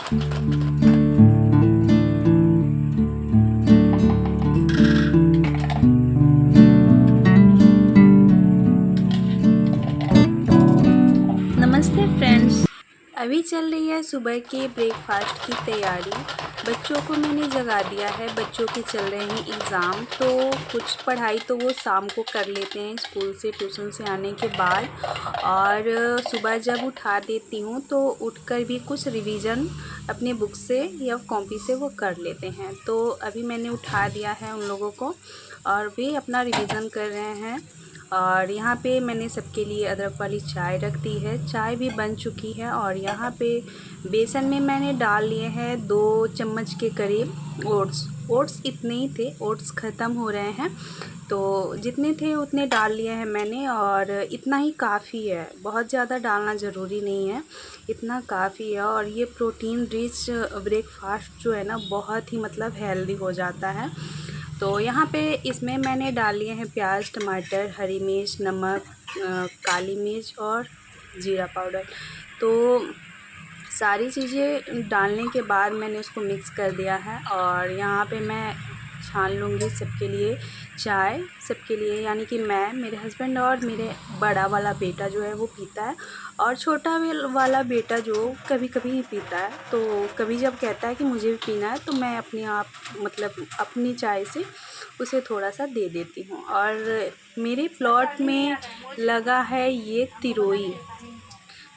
नमस्ते फ्रेंड्स। अभी चल रही है सुबह के ब्रेकफास्ट की तैयारी। बच्चों को मैंने जगा दिया है, बच्चों के चल रहे हैं एग्ज़ाम, तो कुछ पढ़ाई तो वो शाम को कर लेते हैं स्कूल से, ट्यूशन से आने के बाद। और सुबह जब उठा देती हूँ तो उठकर भी कुछ रिवीजन अपने बुक से या कॉपी से वो कर लेते हैं। तो अभी मैंने उठा दिया है उन लोगों को और वे अपना रिवीजन कर रहे हैं। और यहाँ पे मैंने सबके लिए अदरक वाली चाय रख दी है, चाय भी बन चुकी है। और यहाँ पे बेसन में मैंने डाल लिए हैं 2 चम्मच के करीब ओट्स इतने ही थे, ओट्स ख़त्म हो रहे हैं तो जितने थे उतने डाल लिए हैं मैंने। और इतना ही काफ़ी है, बहुत ज़्यादा डालना ज़रूरी नहीं है, इतना काफ़ी है। और ये प्रोटीन रिच ब्रेकफास्ट जो है ना, बहुत ही मतलब हेल्दी हो जाता है। तो यहाँ पे इसमें मैंने डाल लिए हैं प्याज, टमाटर, हरी मिर्च, नमक, काली मिर्च और जीरा पाउडर। तो सारी चीज़ें डालने के बाद मैंने उसको मिक्स कर दिया है। और यहाँ पे मैं छान लूँगी सबके लिए चाय, सबके लिए यानी कि मैं, मेरे हस्बैंड और मेरे बड़ा वाला बेटा जो है वो पीता है। और छोटा वाला बेटा जो कभी कभी ही पीता है, तो कभी जब कहता है कि मुझे भी पीना है तो मैं अपने आप मतलब अपनी चाय से उसे थोड़ा सा दे देती हूँ। और मेरे प्लॉट में लगा है ये तिरोई,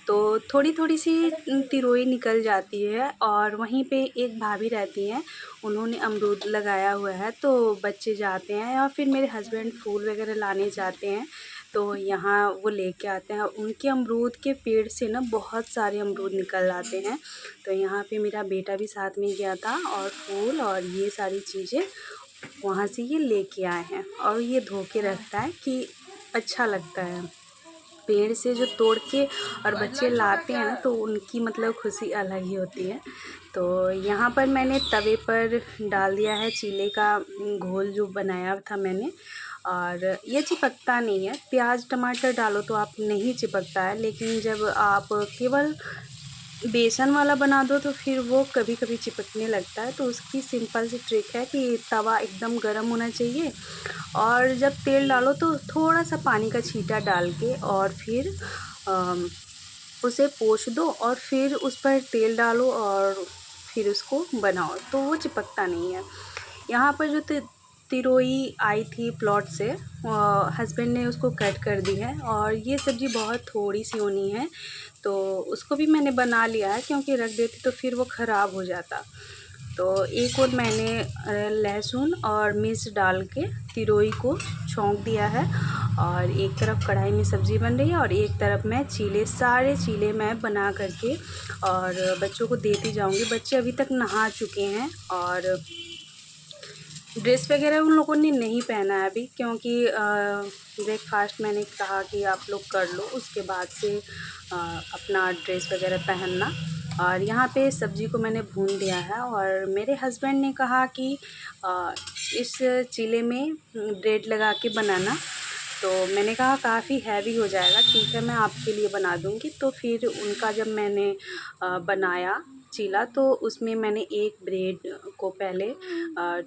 तो थोड़ी थोड़ी सी तिरोई निकल जाती है। और वहीं पे एक भाभी रहती हैं, उन्होंने अमरूद लगाया हुआ है, तो बच्चे जाते हैं या फिर मेरे हस्बैंड फूल वगैरह लाने जाते हैं तो यहाँ वो लेके आते हैं। उनके अमरूद के पेड़ से ना बहुत सारे अमरूद निकल आते हैं। तो यहाँ पे मेरा बेटा भी साथ में गया था और फूल और ये सारी चीज़ें वहाँ से ये लेके आए हैं। और ये धो के रखता है कि अच्छा लगता है, पेड़ से जो तोड़ के और बच्चे लाते हैं ना, तो उनकी मतलब खुशी अलग ही होती है। तो यहाँ पर मैंने तवे पर डाल दिया है चीले का घोल जो बनाया था मैंने। और ये चिपकता नहीं है, प्याज टमाटर डालो तो आप नहीं चिपकता है, लेकिन जब आप केवल बेसन वाला बना दो तो फिर वो कभी कभी चिपकने लगता है। तो उसकी सिंपल सी ट्रिक है कि तवा एकदम गर्म होना चाहिए और जब तेल डालो तो थोड़ा सा पानी का छींटा डाल के और फिर उसे पोंछ दो और फिर उस पर तेल डालो और फिर उसको बनाओ तो वो चिपकता नहीं है। यहाँ पर जो तिरोई आई थी प्लॉट से, हस्बैंड ने उसको कट कर दी है। और ये सब्ज़ी बहुत थोड़ी सी होनी है तो उसको भी मैंने बना लिया है, क्योंकि रख देती तो फिर वो ख़राब हो जाता। तो एक और मैंने लहसुन और मिर्च डाल के तिरोई को छौंक दिया है। और एक तरफ कढ़ाई में सब्ज़ी बन रही है और एक तरफ मैं सारे चीले मैं बना करके और बच्चों को देती जाऊंगी। बच्चे अभी तक नहा चुके हैं और ड्रेस वगैरह उन लोगों ने नहीं पहना है अभी, क्योंकि ब्रेकफास्ट मैंने कहा कि आप लोग कर लो, उसके बाद से अपना ड्रेस वगैरह पहनना। और यहाँ पे सब्ज़ी को मैंने भून दिया है और मेरे हस्बैंड ने कहा कि इस चीले में ब्रेड लगा के बनाना। तो मैंने कहा काफ़ी हैवी हो जाएगा, ठीक है मैं आपके लिए बना दूँगी। तो फिर उनका जब मैंने बनाया चीला तो उसमें मैंने एक ब्रेड को पहले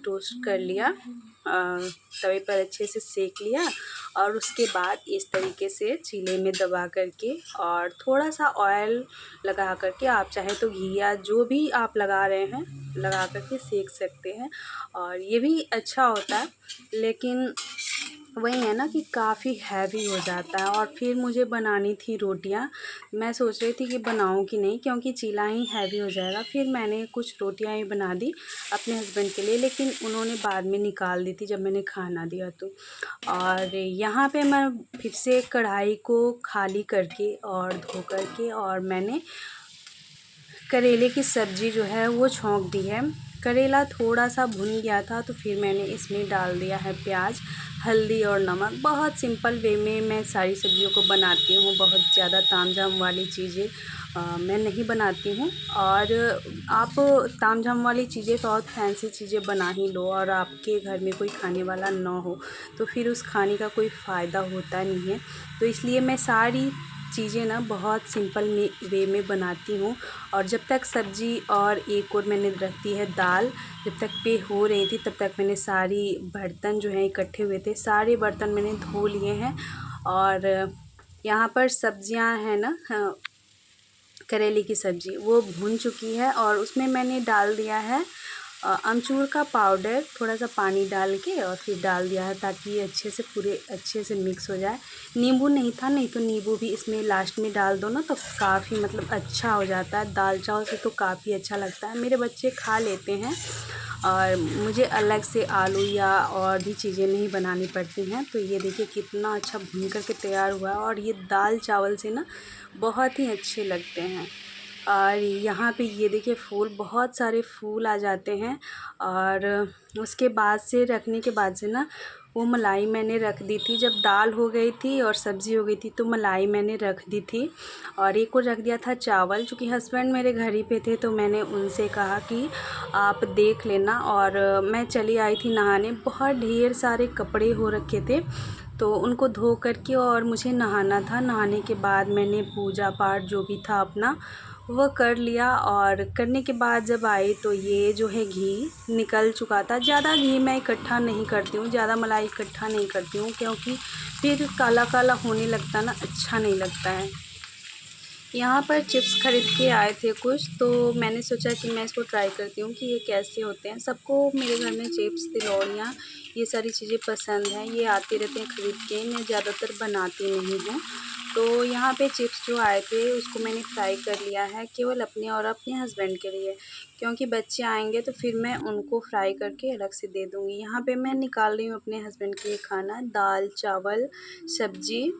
टोस्ट कर लिया, तवे पर अच्छे से सेक लिया और उसके बाद इस तरीके से चीले में दबा करके और थोड़ा सा ऑयल लगा करके, आप चाहे तो घी या जो भी आप लगा रहे हैं लगा करके सेक सकते हैं और ये भी अच्छा होता है। लेकिन वही है ना कि काफ़ी हैवी हो जाता है। और फिर मुझे बनानी थी रोटियां, मैं सोच रही थी कि बनाऊं कि नहीं, क्योंकि चीला ही हैवी हो जाएगा। फिर मैंने कुछ रोटियां ही बना दी अपने हस्बैंड के लिए, लेकिन उन्होंने बाद में निकाल दी थी जब मैंने खाना दिया तो। और यहाँ पे मैं फिर से कढ़ाई को खाली करके और धो करके और मैंने करेले की सब्ज़ी जो है वो छौंक दी है। करेला थोड़ा सा भुन गया था तो फिर मैंने इसमें डाल दिया है प्याज, हल्दी और नमक। बहुत सिंपल वे में मैं सारी सब्जियों को बनाती हूँ, बहुत ज़्यादा तामझाम वाली चीज़ें मैं नहीं बनाती हूँ। और आप तामझाम वाली चीज़ें, बहुत फैंसी चीज़ें बना ही लो और आपके घर में कोई खाने वाला ना हो तो फिर उस खाने का कोई फ़ायदा होता नहीं है। तो इसलिए मैं सारी चीज़ें ना बहुत सिंपल वे में बनाती हूँ। और जब तक सब्ज़ी और एक और मैंने रख दी है दाल, जब तक पे हो रही थी तब तक मैंने सारी बर्तन जो हैं इकट्ठे हुए थे, सारे बर्तन मैंने धो लिए हैं। और यहाँ पर सब्जियां हैं ना, करेले की सब्ज़ी वो भून चुकी है और उसमें मैंने डाल दिया है अमचूर का पाउडर, थोड़ा सा पानी डाल के और फिर डाल दिया है ताकि ये अच्छे से मिक्स हो जाए। नींबू नहीं था, नहीं तो नींबू भी इसमें लास्ट में डाल दो ना तो काफ़ी मतलब अच्छा हो जाता है। दाल चावल से तो काफ़ी अच्छा लगता है, मेरे बच्चे खा लेते हैं और मुझे अलग से आलू या और भी चीज़ें नहीं बनानी पड़ती हैं। तो ये देखिए कितना अच्छा भून करके तैयार हुआ है और ये दाल चावल से ना बहुत ही अच्छे लगते हैं। और यहाँ पे ये देखिए फूल, बहुत सारे फूल आ जाते हैं। और उसके बाद से रखने के बाद से ना वो मलाई मैंने रख दी थी, जब दाल हो गई थी और सब्ज़ी हो गई थी तो मलाई मैंने रख दी थी। और एक और रख दिया था चावल, चूँकि हस्बैंड मेरे घर ही पे थे तो मैंने उनसे कहा कि आप देख लेना। और मैं चली आई थी नहाने, बहुत ढेर सारे कपड़े हो रखे थे तो उनको धो करके और मुझे नहाना था। नहाने के बाद मैंने पूजा पाठ जो भी था अपना वो कर लिया। और करने के बाद जब आई तो ये जो है घी निकल चुका था। ज़्यादा घी मैं इकट्ठा नहीं करती हूँ, ज़्यादा मलाई इकट्ठा नहीं करती हूँ क्योंकि फिर काला काला होने लगता ना, अच्छा नहीं लगता है। यहाँ पर चिप्स ख़रीद के आए थे कुछ, तो मैंने सोचा कि मैं इसको ट्राई करती हूँ कि ये कैसे होते हैं। सबको मेरे घर में चिप्स, तिलौड़ियाँ ये सारी चीज़ें पसंद हैं, ये आते रहते हैं ख़रीद के, मैं ज़्यादातर बनाती नहीं हूँ। तो यहाँ पे चिप्स जो आए थे उसको मैंने फ्राई कर लिया है, केवल अपने और अपने हस्बैंड के लिए, क्योंकि बच्चे आएंगे तो फिर मैं उनको फ्राई करके अलग से दे दूँगी। यहाँ पे मैं निकाल रही हूँ अपने हस्बैंड के लिए खाना, दाल चावल सब्ज़ी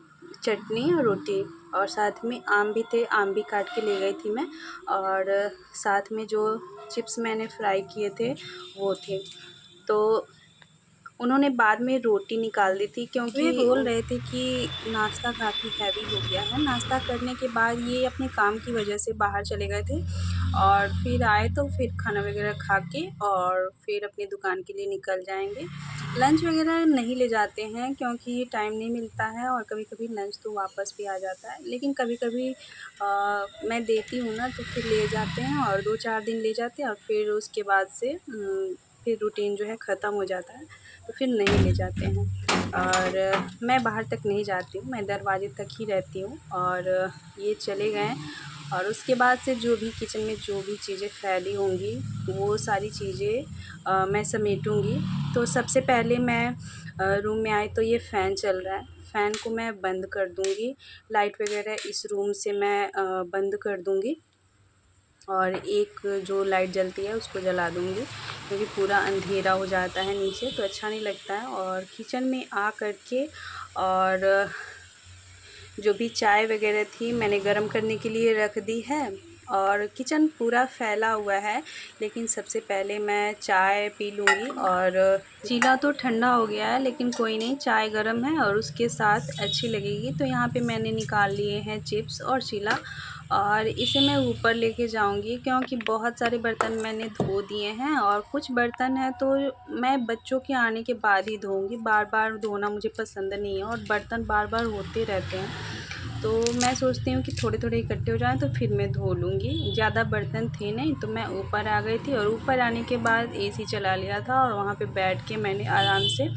चटनी और रोटी। और साथ में आम भी थे, आम भी काट के ले गई थी मैं। और साथ में जो चिप्स मैंने फ्राई किए थे वो थे। तो उन्होंने बाद में रोटी निकाल दी थी क्योंकि वे बोल रहे थे कि नाश्ता काफ़ी हैवी हो गया है। नाश्ता करने के बाद ये अपने काम की वजह से बाहर चले गए थे और फिर आए तो फिर खाना वगैरह खा के और फिर अपनी दुकान के लिए निकल जाएंगे। लंच वगैरह नहीं ले जाते हैं क्योंकि टाइम नहीं मिलता है और कभी कभी लंच तो वापस भी आ जाता है, लेकिन कभी कभी मैं देती हूँ ना तो फिर ले जाते हैं और 2-4 दिन ले जाते हैं और फिर उसके बाद से फिर रूटीन जो है ख़त्म हो जाता है तो फिर नहीं ले जाते हैं। और मैं बाहर तक नहीं जाती हूँ, मैं दरवाजे तक ही रहती हूँ। और ये चले गए और उसके बाद से जो भी किचन में जो भी चीज़ें फैली होंगी वो सारी चीज़ें मैं समेटूँगी। तो सबसे पहले मैं रूम में आई तो ये फ़ैन चल रहा है, फ़ैन को मैं बंद कर दूँगी। लाइट वगैरह इस रूम से मैं बंद कर दूँगी और एक जो लाइट जलती है उसको जला दूँगी क्योंकि पूरा अंधेरा हो जाता है नीचे तो अच्छा नहीं लगता है। और किचन में आ कर के और जो भी चाय वगैरह थी मैंने गरम करने के लिए रख दी है और किचन पूरा फैला हुआ है, लेकिन सबसे पहले मैं चाय पी लूँगी। और चीला तो ठंडा हो गया है लेकिन कोई नहीं, चाय गरम है और उसके साथ अच्छी लगेगी। तो यहाँ पे मैंने निकाल लिए हैं चिप्स और चीला और इसे मैं ऊपर लेके जाऊंगी क्योंकि बहुत सारे बर्तन मैंने धो दिए हैं और कुछ बर्तन हैं तो मैं बच्चों के आने के बाद ही धोऊंगी। बार बार धोना मुझे पसंद नहीं है और बर्तन बार बार होते रहते हैं तो मैं सोचती हूँ कि थोड़े थोड़े इकट्ठे हो जाएं तो फिर मैं धो लूँगी। ज़्यादा बर्तन थे नहीं तो मैं ऊपर आ गई थी और ऊपर आने के बाद एसी चला लिया था और वहाँ पे बैठ के मैंने आराम से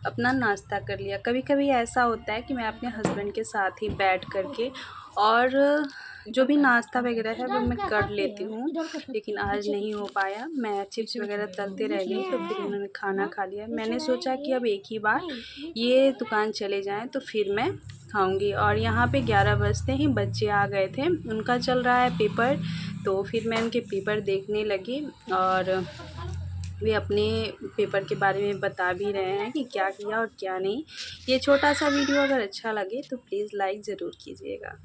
अपना नाश्ता कर लिया। कभी कभी ऐसा होता है कि मैं अपने हस्बैंड के साथ ही बैठ कर के और जो भी नाश्ता वगैरह है वो मैं कर लेती हूँ, लेकिन आज नहीं हो पाया। मैं चिप्स वगैरह तलते रह गई तो फिर उन्होंने खाना खा लिया। मैंने सोचा कि अब एक ही बार ये दुकान चले जाएं तो फिर मैं खाऊंगी। और यहाँ पे 11 बजते ही बच्चे आ गए थे, उनका चल रहा है पेपर, तो फिर मैं उनके पेपर देखने लगी और वे अपने पेपर के बारे में बता भी रहे हैं कि क्या किया और क्या नहीं। ये छोटा सा वीडियो अगर अच्छा लगे तो प्लीज़ लाइक ज़रूर कीजिएगा।